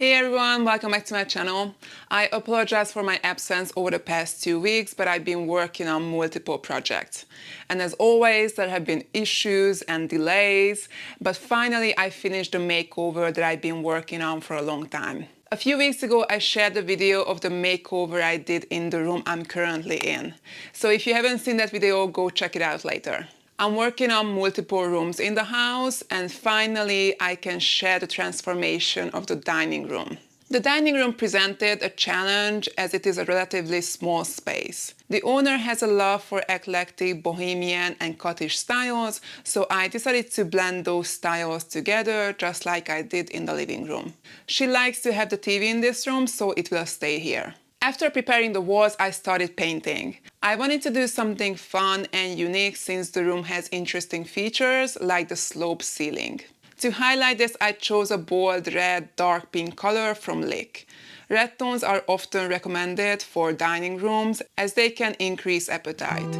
Hey everyone, welcome back to my channel. I apologize for my absence over the past 2 weeks, but I've been working on multiple projects. And as always, there have been issues and delays, but finally I finished the makeover that I've been working on for a long time. A few weeks ago, I shared a video of the makeover I did in the room I'm currently in. So if you haven't seen that video, go check it out later. I'm working on multiple rooms in the house, and finally I can share the transformation of the dining room. The dining room presented a challenge as it is a relatively small space. The owner has a love for eclectic, Bohemian and Cottage styles, so I decided to blend those styles together just like I did in the living room. She likes to have the TV in this room, so it will stay here. After preparing the walls, I started painting. I wanted to do something fun and unique since the room has interesting features like the sloped ceiling. To highlight this, I chose a bold red, dark pink color from MIL&x. Red tones are often recommended for dining rooms as they can increase appetite.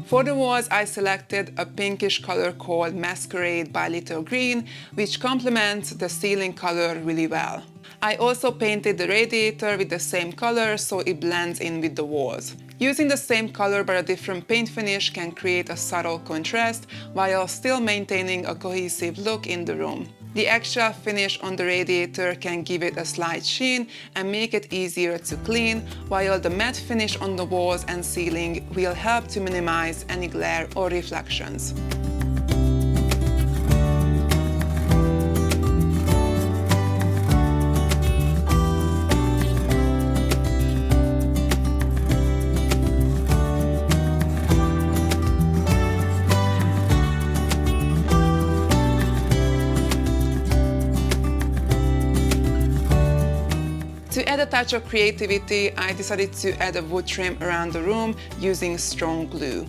For the walls, I selected a pinkish color called Masquerade by Little Green, which complements the ceiling color really well. I also painted the radiator with the same color so it blends in with the walls. Using the same color but a different paint finish can create a subtle contrast while still maintaining a cohesive look in the room. The extra finish on the radiator can give it a slight sheen and make it easier to clean, while the matte finish on the walls and ceiling will help to minimize any glare or reflections. To add a touch of creativity, I decided to add a wood trim around the room using strong glue.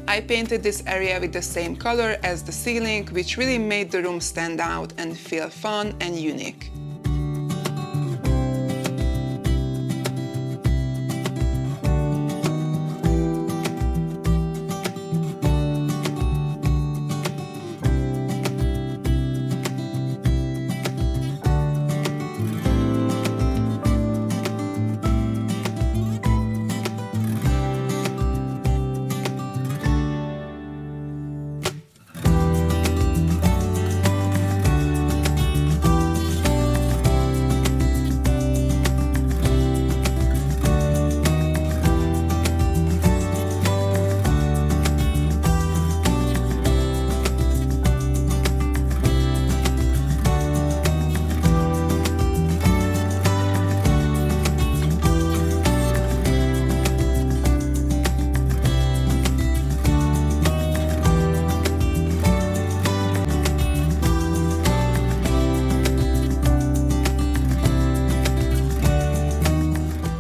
I painted this area with the same color as the ceiling, which really made the room stand out and feel fun and unique.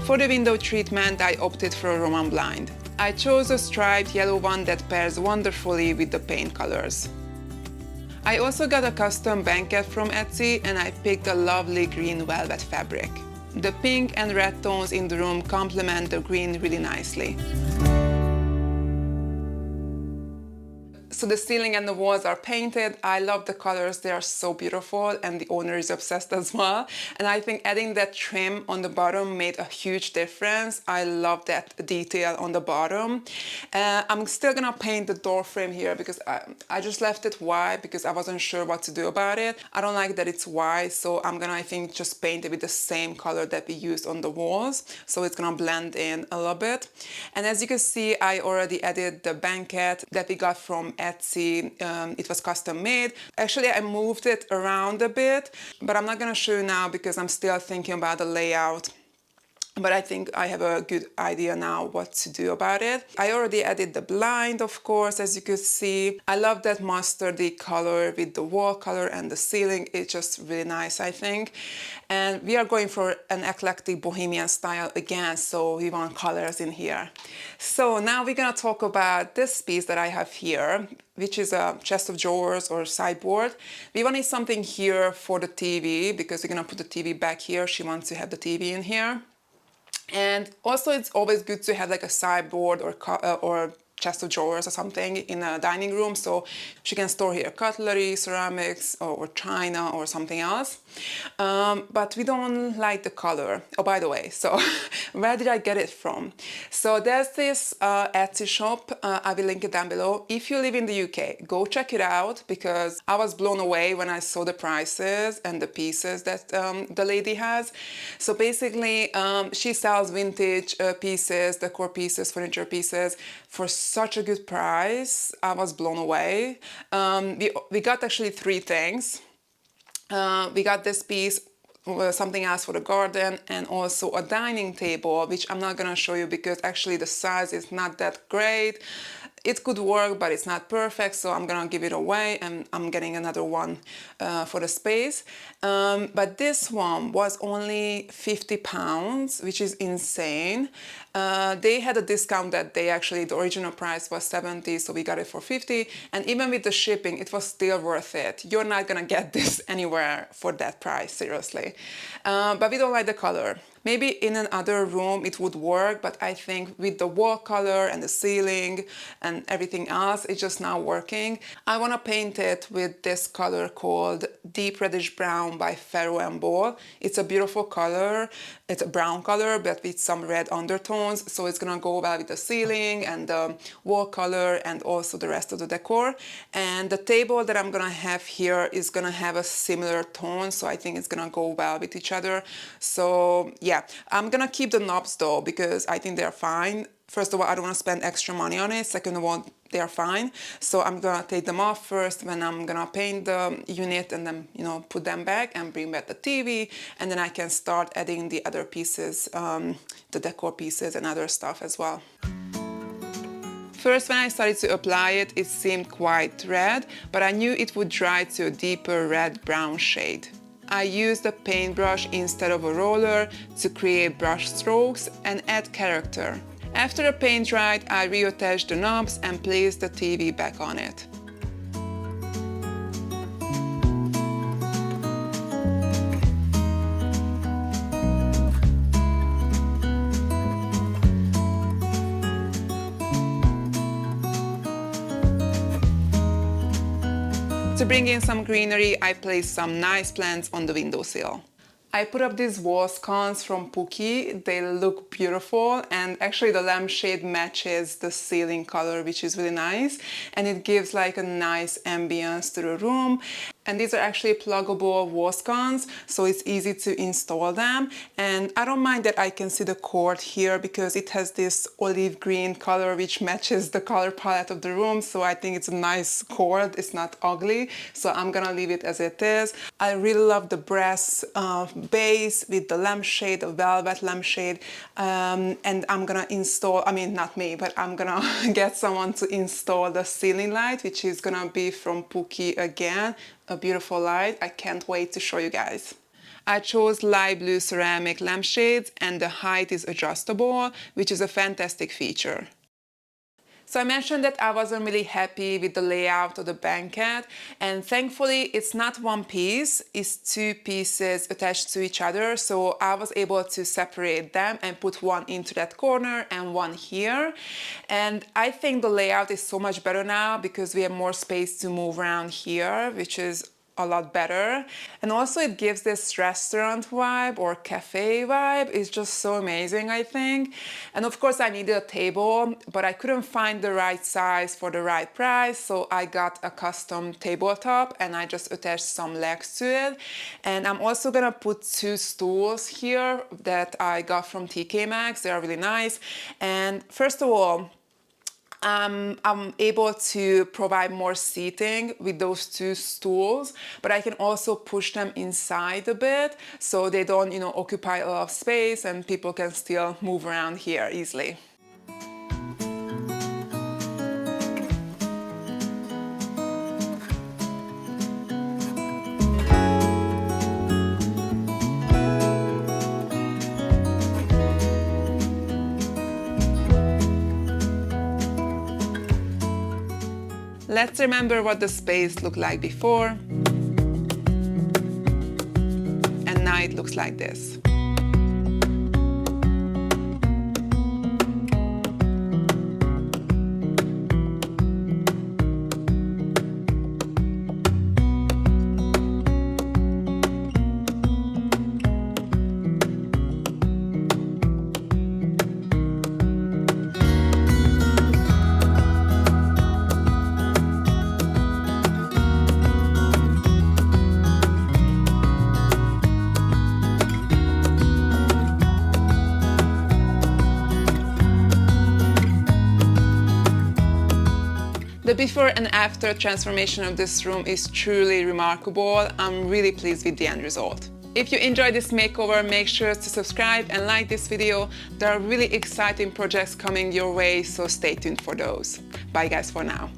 For the window treatment, I opted for a Roman blind. I chose a striped yellow one that pairs wonderfully with the paint colors. I also got a custom blanket from Etsy and I picked a lovely green velvet fabric. The pink and red tones in the room complement the green really nicely. So the ceiling and the walls are painted. I love the colors, they are so beautiful, and the owner is obsessed as well. And I think adding that trim on the bottom made a huge difference. I love that detail on the bottom. I'm still gonna paint the door frame here because I just left it white because I wasn't sure what to do about it. I don't like that it's white, so I'm gonna, I think, just paint it with the same color that we used on the walls. So it's gonna blend in a little bit. And as you can see, I already added the blanket that we got from Etsy. It was custom made. Actually, I moved it around a bit, but I'm not gonna show you now because I'm still thinking about the layout but I think I have a good idea now what to do about it. I already added the blind, of course, as you could see. I love that mustardy color with the wall color and the ceiling. It's just really nice, I think. And we are going for an eclectic Bohemian style again, so we want colors in here. So now we're gonna talk about this piece that I have here, which is a chest of drawers or sideboard. We wanted something here for the TV because we're gonna put the TV back here. She wants to have the TV in here. And also it's always good to have like a sideboard or chest of drawers or something in a dining room, so she can store here cutlery, ceramics, or china or something else. But we don't like the color. Oh, by the way, so where did I get it from? So there's this Etsy shop, I will link it down below. If you live in the UK, go check it out, because I was blown away when I saw the prices and the pieces that the lady has. So basically, she sells vintage pieces, decor pieces, furniture pieces for such a good price. I was blown away. We got actually 3 things. We got this piece, something else for the garden, and also a dining table, which I'm not gonna show you because actually the size is not that great. It could work, but it's not perfect, so I'm gonna give it away, and I'm getting another one for the space. But this one was only £50, which is insane. They had a discount that day, actually. The original price was 70, so we got it for 50. And even with the shipping, it was still worth it. You're not gonna get this anywhere for that price, seriously. But we don't like the color. Maybe in another room it would work, but I think with the wall color and the ceiling and everything else, it's just not working. I want to paint it with this color called Deep Reddish Brown by Ferro and Ball. It's a beautiful color. It's a brown color, but with some red undertones, so it's gonna go well with the ceiling and the wall color and also the rest of the decor. And the table that I'm gonna have here is gonna have a similar tone, so I think it's gonna go well with each other. So yeah, I'm gonna keep the knobs though, because I think they're fine. First of all, I don't want to spend extra money on it. Second of all, they are fine. So I'm gonna take them off first when I'm gonna paint the unit, and then, you know, put them back and bring back the TV, and then I can start adding the other pieces, the decor pieces and other stuff as well. First, when I started to apply it, it seemed quite red, but I knew it would dry to a deeper red-brown shade. I used a paintbrush instead of a roller to create brush strokes and add character. After the paint dried, I reattached the knobs and placed the TV back on it. To bring in some greenery, I placed some nice plants on the windowsill. I put up these wall sconces from Pookie. They look beautiful, and actually the lampshade matches the ceiling color, which is really nice, and it gives like a nice ambiance to the room. And these are actually pluggable wall sconces, so it's easy to install them. And I don't mind that I can see the cord here because it has this olive green color which matches the color palette of the room, so I think it's a nice cord. It's not ugly, so I'm gonna leave it as it is. I really love the brass base with the lampshade, the velvet lampshade, and I'm gonna install, I mean not me, but I'm gonna get someone to install the ceiling light, which is gonna be from Pookie again. A beautiful light. I can't wait to show you guys. I chose light blue ceramic lampshades, and the height is adjustable, which is a fantastic feature. So I mentioned that I wasn't really happy with the layout of the banquet, and thankfully it's not one piece, it's 2 pieces attached to each other, so I was able to separate them and put one into that corner and one here. And I think the layout is so much better now because we have more space to move around here, which is a lot better. And also it gives this restaurant vibe or cafe vibe. It's just so amazing, I think. And of course I needed a table, but I couldn't find the right size for the right price, so I got a custom tabletop and I just attached some legs to it. And I'm also gonna put 2 stools here that I got from TK Maxx. They are really nice. And first of all, I'm able to provide more seating with those two stools, but I can also push them inside a bit so they don't, occupy a lot of space and people can still move around here easily. Let's remember what the space looked like before, and now it looks like this. The before and after transformation of this room is truly remarkable. I'm really pleased with the end result. If you enjoyed this makeover, make sure to subscribe and like this video. There are really exciting projects coming your way, so stay tuned for those. Bye guys for now.